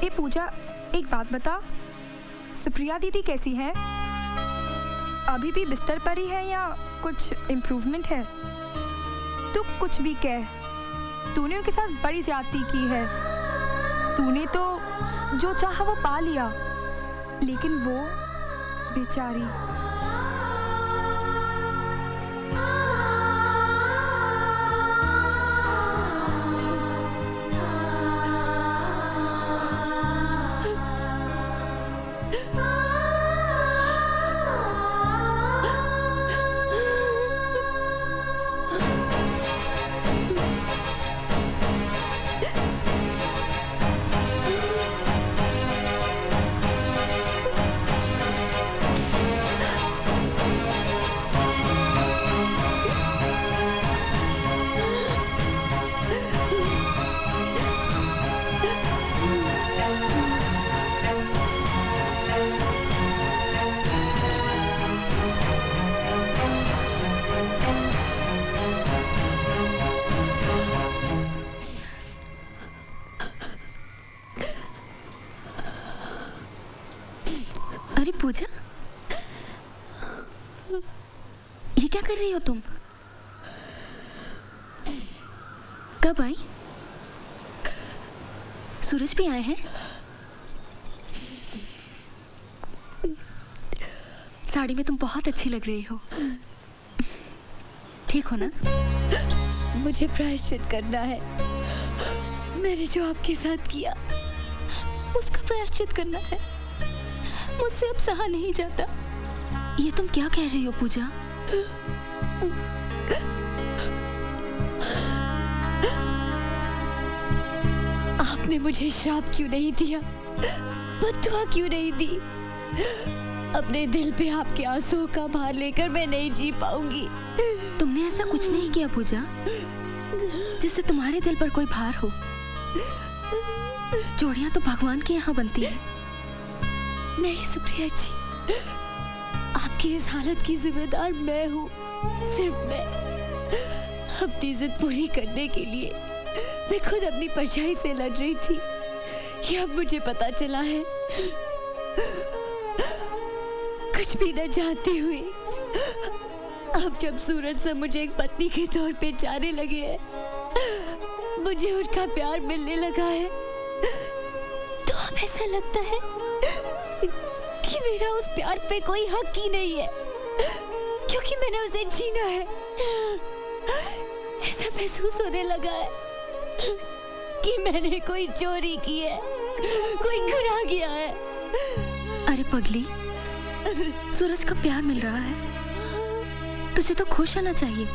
ए पूजा, एक बात बता, सुप्रिया दीदी कैसी है? अभी भी बिस्तर पर ही है या कुछ इम्प्रूवमेंट है? तू कुछ भी कह, तूने उनके साथ बड़ी ज्यादती की है। तूने तो जो चाहा वो पा लिया, लेकिन वो बेचारी। अरे पूजा, ये क्या कर रही हो तुम? कब आई? सूरज भी आए हैं? साड़ी में तुम बहुत अच्छी लग रही हो। ठीक हो ना? मुझे प्रायश्चित करना है। मैंने जो आपके साथ किया उसका प्रायश्चित करना है। मुझसे अब सहा नहीं जाता। ये तुम क्या कह रही हो पूजा? आपने मुझे श्राप क्यों नहीं दिया, बद्दुआ क्यों नहीं दी? अपने दिल पे आपके आंसुओं का भार लेकर मैं नहीं जी पाऊंगी। तुमने ऐसा कुछ नहीं किया पूजा जिससे तुम्हारे दिल पर कोई भार हो। जोड़ियां तो भगवान के यहाँ बनती हैं। नहीं सुप्रिया जी, आपकी इस हालत की जिम्मेदार मैं हूँ, सिर्फ मैं। अपनी जिद पूरी करने के लिए मैं खुद अपनी परछाई से लड़ रही थी, ये अब मुझे पता चला है। कुछ भी न जानते हुए अब जब सूरज से मुझे एक पत्नी के तौर पे जाने लगे हैं, मुझे उनका प्यार मिलने लगा है, तो अब ऐसा लगता है कि मेरा उस प्यार पे कोई हक ही नहीं है, क्योंकि मैंने उसे जीना है। ऐसा महसूस होने लगा है कि मैंने कोई चोरी की है, कोई गुनाह किया है। अरे पगली, सूरज का प्यार मिल रहा है, तुझे तो खुश होना चाहिए।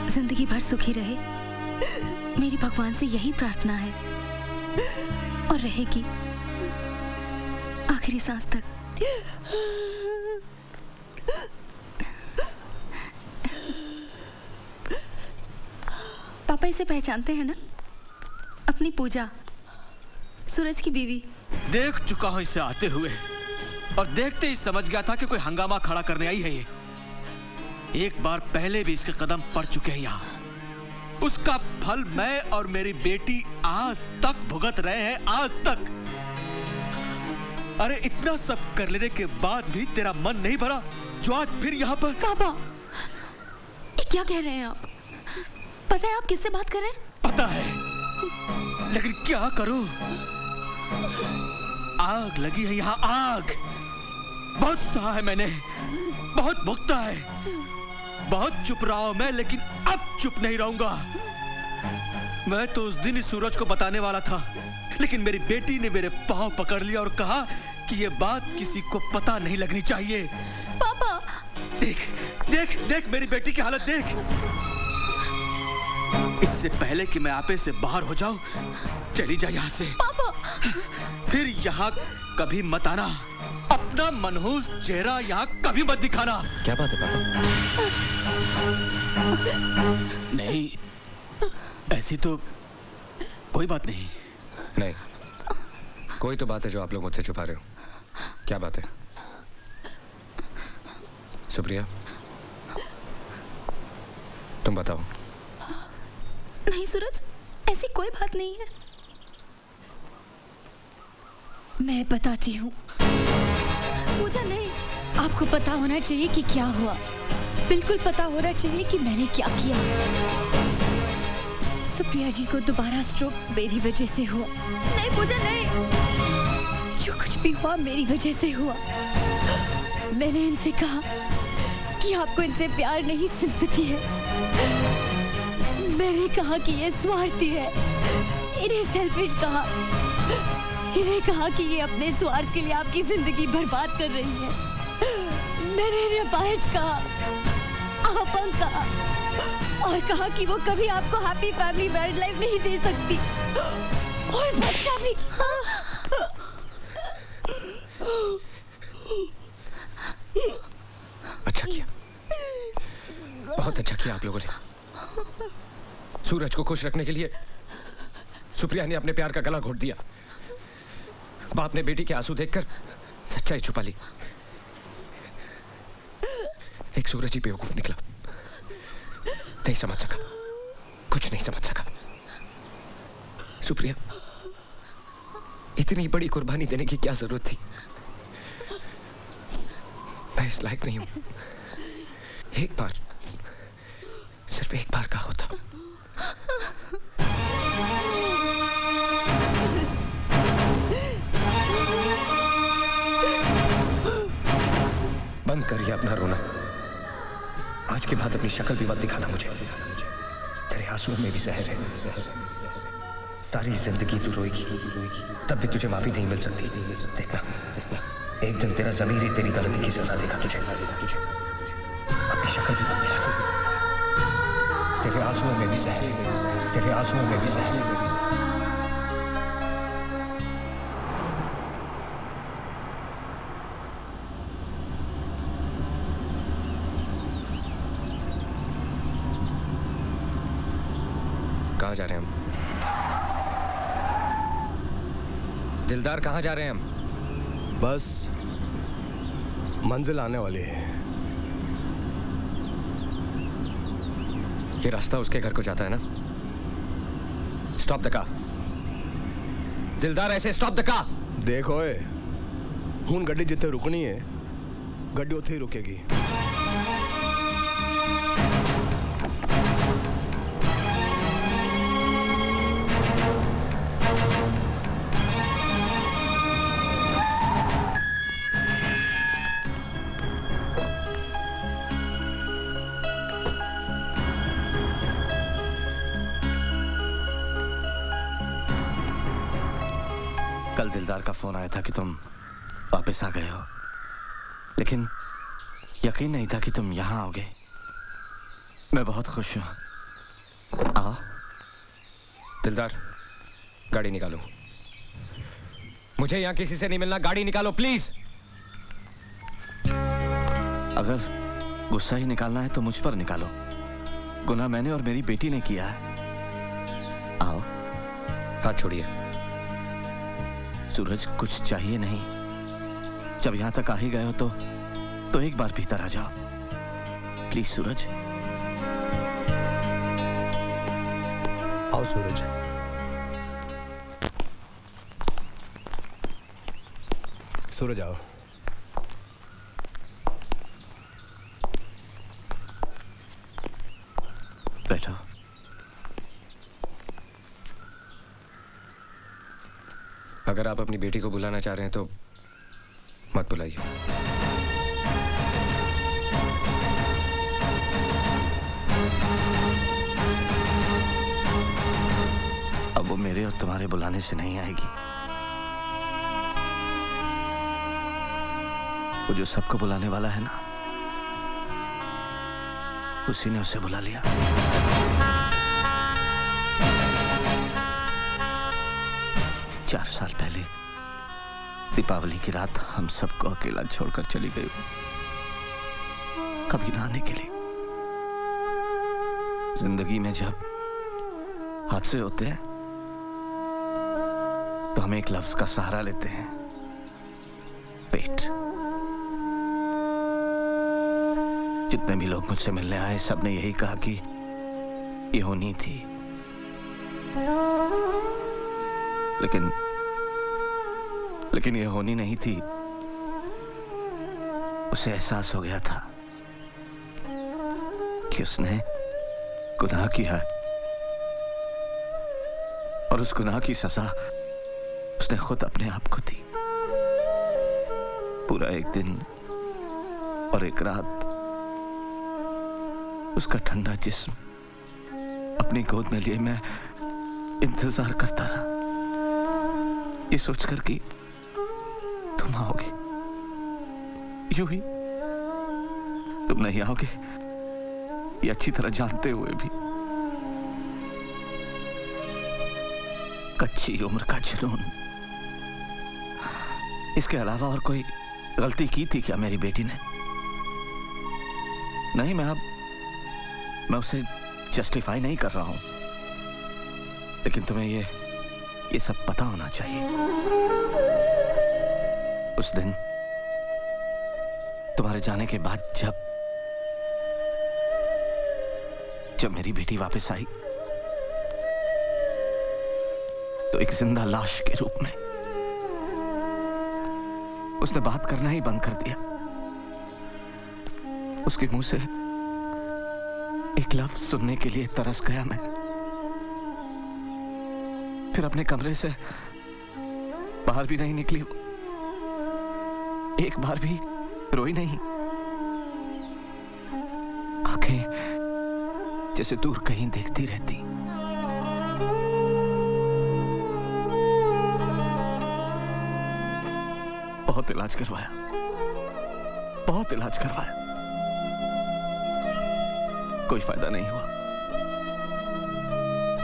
जिंदगी भर सुखी रहे, मेरी भगवान से यही प्रार्थना है, और रहेगी आखिरी सांस तक। पापा इसे पहचानते हैं ना? अपनी पूजा, सूरज की बीवी। देख चुका हूं इसे आते हुए, और देखते ही समझ गया था कि कोई हंगामा खड़ा करने आई है ये। एक बार पहले भी इसके कदम पड़ चुके हैं यहाँ। उसका फल मैं और मेरी बेटी आज तक भुगत रहे हैं, आज तक। अरे इतना सब कर लेने के बाद भी तेरा मन नहीं भरा जो आज फिर यहाँ पर? पापा, ये क्या कह रहे हैं आप? पता है आप किससे बात कर रहे हैं? पता है, लेकिन क्या करूं? आग लगी है यहाँ, आग। बहुत सहा है मैंने, बहुत भुगता है, बहुत चुप रहा हूं मैं, लेकिन अब चुप नहीं रहूंगा। मैं तो उस दिन इस सूरज को बताने वाला था, लेकिन मेरी बेटी ने मेरे पांव पकड़ लिया और कहा कि ये बात किसी को पता नहीं लगनी चाहिए। पापा, देख देख देख मेरी बेटी की हालत देख। इससे पहले कि मैं आपे से बाहर हो जाऊं, चली जा यहाँ से। पापा, फिर यहाँ कभी मत आना। अपना मनहूस चेहरा यहाँ कभी मत दिखाना। क्या बात है पापा? नहीं, ऐसी तो कोई बात नहीं। नहीं, कोई तो बात है जो आप लोग मुझसे छुपा रहे हो। क्या बात है? सुप्रिया, तुम बताओ। नहीं सूरज, ऐसी कोई बात नहीं है। मैं बताती हूँ। पूजा नहीं। आपको पता होना चाहिए कि क्या हुआ, बिल्कुल पता होना चाहिए कि मैंने क्या किया। सुप्रिया जी को दोबारा स्ट्रोक मेरी वजह से हुआ। नहीं पूजा नहीं। जो कुछ भी हुआ मेरी वजह से हुआ। मैंने इनसे कहा कि आपको इनसे प्यार नहीं, सिंपैथी है। मैंने कहा कि ये स्वार्थी है, इन्हें सेल्फिश कहा। इन्हें कहा कि ये अपने स्वार्थ के लिए आपकी जिंदगी बर्बाद कर रही है। मैंने इन्हें अपाहिज कहा, अपंग कहा और कहा कि वो कभी आपको हैप्पी फैमिली मैरिड लाइफ नहीं दे सकती और बच्चा भी। अच्छा किया, बहुत अच्छा किया आप लोगों ने। सूरज को खुश रखने के लिए सुप्रिया ने अपने प्यार का गला घोट दिया। बाप ने बेटी के आंसू देखकर सच्चाई छुपा ली। एक सूरज ही बेवकूफ निकला, नहीं समझ सका, कुछ नहीं समझ सका। सुप्रिया, इतनी बड़ी कुर्बानी देने की क्या जरूरत थी? मैं इस लायक नहीं हूं। एक बार, सिर्फ एक बार का होता। बंद करिए अपना रोना। आज के बाद अपनी शक्ल भी मत दिखाना मुझे। तेरे आंसुओं में भी जहर है। सारी जिंदगी तू रोएगी, तब भी तुझे माफी नहीं मिल सकती। देखना, एक दिन तेरा ज़मीर ही तेरी गलती की सजा देगा तुझे। अपनी शक्ल भी मत दिखाना। तेरे आंसुओं में भी जहर है। तेरे आंसुओं में भी जहर है। कहाँ जा रहे हैं हम? दिलदार, कहाँ जा रहे हैं हम? बस मंजिल आने वाली है। ये रास्ता उसके घर को जाता है ना? Stop the car. दिलदार, ऐसे स्टॉप द कार। देखो हुन गड्डी जिथे रुकनी है, गड्डी उथे ही रुकेगी। कल दिलदार का फोन आया था कि तुम वापस आ गए हो, लेकिन यकीन नहीं था कि तुम यहाँ आओगे। मैं बहुत खुश हूँ। आओ। दिलदार, गाड़ी निकालो। मुझे यहाँ किसी से नहीं मिलना। गाड़ी निकालो प्लीज। अगर गुस्सा ही निकालना है तो मुझ पर निकालो। गुनाह मैंने और मेरी बेटी ने किया है। आओ। हाथ छोड़िए। सूरज, कुछ चाहिए नहीं। जब यहां तक आ ही गए हो तो एक बार भीतर आ जाओ प्लीज। सूरज, आओ सूरज। सूरज आओ। बैठो। अगर आप अपनी बेटी को बुलाना चाह रहे हैं तो मत बुलाइए। अब वो मेरे और तुम्हारे बुलाने से नहीं आएगी। वो जो सबको बुलाने वाला है ना, उसी ने उसे बुला लिया। चार साल पहले दीपावली की रात हम सबको अकेला छोड़कर चली गई, कभी ना आने के लिए। जिंदगी में जब हादसे होते हैं तो हम एक लफ्ज का सहारा लेते हैं, वेट। जितने भी लोग मुझसे मिलने आए, सबने यही कहा कि ये होनी थी, लेकिन लेकिन ये होनी नहीं थी। उसे एहसास हो गया था कि उसने गुनाह किया है और उस गुनाह की सजा उसने खुद अपने आप को दी। पूरा एक दिन और एक रात उसका ठंडा जिस्म अपनी गोद में लिए मैं इंतजार करता रहा, ये सोचकर कि तुम आओगे। यूं ही तुम नहीं आओगे ये अच्छी तरह जानते हुए भी। कच्ची उम्र का जुनून, इसके अलावा और कोई गलती की थी क्या मेरी बेटी ने? नहीं, मैं उसे जस्टिफाई नहीं कर रहा हूं, लेकिन तुम्हें ये सब पता होना चाहिए। उस दिन तुम्हारे जाने के बाद जब मेरी बेटी वापस आई तो एक जिंदा लाश के रूप में उसने बात करना ही बंद कर दिया। उसके मुंह से एक लफ्ज सुनने के लिए तरस गया मैं। फिर अपने कमरे से बाहर भी नहीं निकली वो, एक बार भी रोई नहीं। आंखें जैसे दूर कहीं देखती रहती। बहुत इलाज करवाया, बहुत इलाज करवाया, कोई फायदा नहीं हुआ।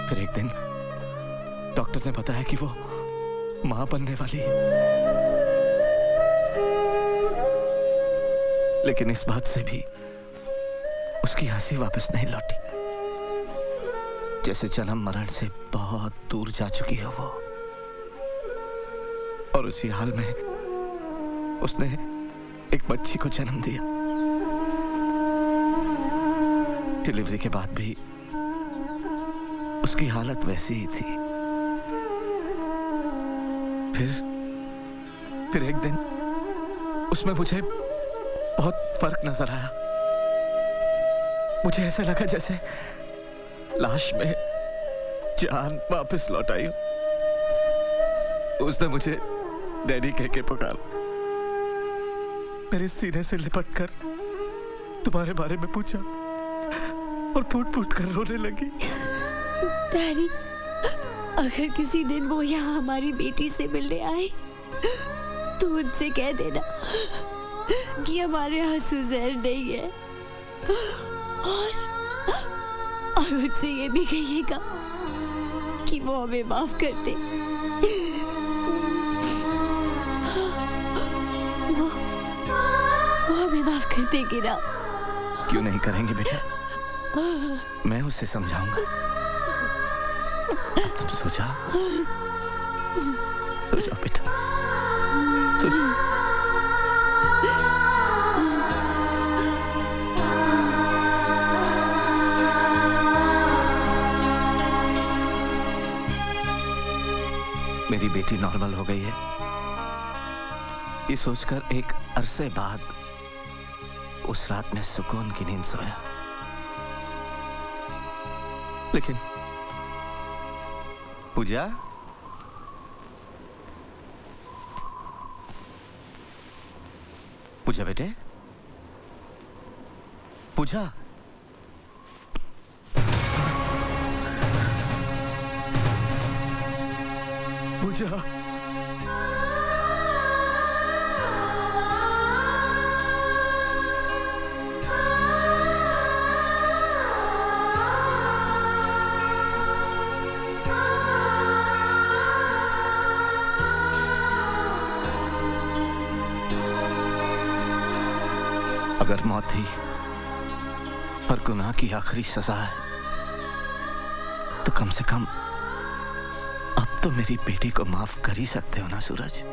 फिर एक दिन डॉक्टर ने बताया कि वो मां बनने वाली है, लेकिन इस बात से भी उसकी हंसी वापस नहीं लौटी, जैसे जन्म मरण से बहुत दूर जा चुकी है वो। और उसी हाल में उसने एक बच्ची को जन्म दिया। डिलीवरी के बाद भी उसकी हालत वैसी ही थी। फिर एक दिन उसमें मुझे बहुत फर्क नजर आया। मुझे ऐसा लगा जैसे लाश में जान वापस लौट आई हो। उसने मुझे डैडी कह के पुकारा, मेरे सीने से लिपटकर तुम्हारे बारे में पूछा और फूट फूट कर रोने लगी। डैडी, अगर किसी दिन वो यहाँ हमारी बेटी से मिलने आए तो उनसे कह देना कि हमारे आंसू जहर नहीं है, और उनसे ये भी कहिएगा कि वो हमें माफ कर दे। वो हमें माफ कर देगी ना? क्यों नहीं करेंगे बेटा, मैं उसे समझाऊंगा। अब तुम सो जाओ, सो जाओ बेटा, सो जाओ। मेरी बेटी नॉर्मल हो गई है, ये सोचकर एक अरसे बाद उस रात में सुकून की नींद सोया। लेकिन पूजा, पूजा बेटे, पूजा, पूजा, अगर मौत ही हर गुनाह की आखिरी सजा है तो कम से कम अब तो मेरी बेटी को माफ कर ही सकते हो ना सूरज।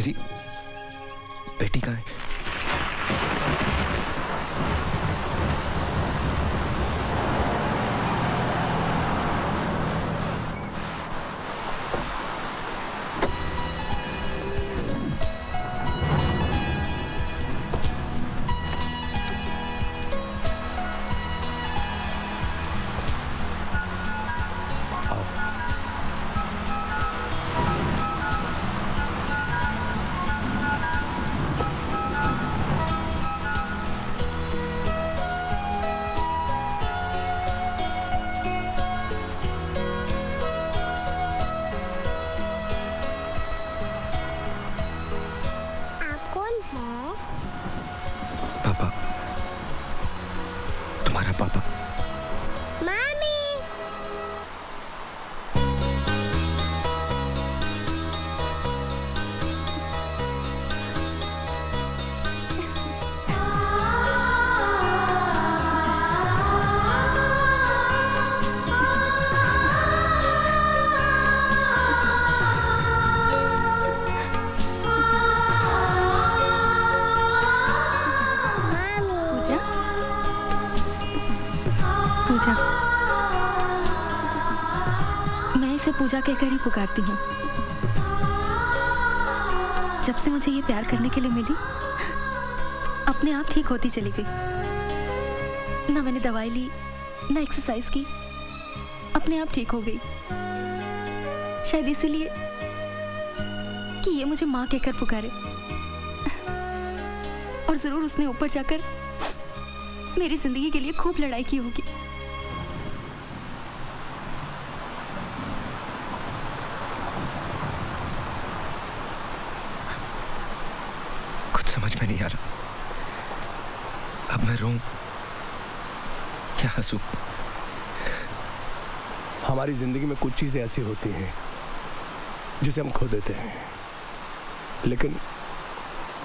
मेरी बेटी कहाँ है? पापा, तुम्हारा पापा। मामी। पूजा, मैं इसे पूजा कहकर ही पुकारती हूँ। जब से मुझे ये प्यार करने के लिए मिली, अपने आप ठीक होती चली गई। ना मैंने दवाई ली, ना एक्सरसाइज की, अपने आप ठीक हो गई। शायद इसीलिए कि ये मुझे माँ कहकर पुकारे। और जरूर उसने ऊपर जाकर मेरी जिंदगी के लिए खूब लड़ाई की होगी। कुछ समझ में नहीं आ रहा। अब मैं रोऊं या हंसूं? हमारी जिंदगी में कुछ चीजें ऐसी होती हैं जिसे हम खो देते हैं, लेकिन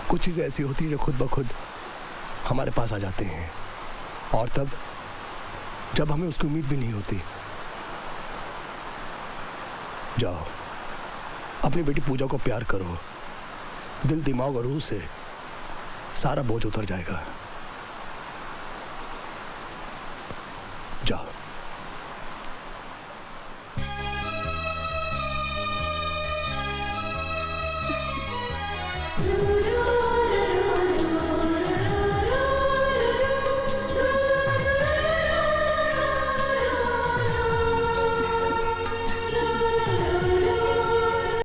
कुछ चीजें ऐसी होती हैं जो खुद ब खुद हमारे पास आ जाती हैं, और तब जब हमें उसकी उम्मीद भी नहीं होती। जाओ, अपनी बेटी पूजा को प्यार करो। दिल, दिमाग और रूह से सारा बोझ उतर जाएगा। जाओ। Ooh.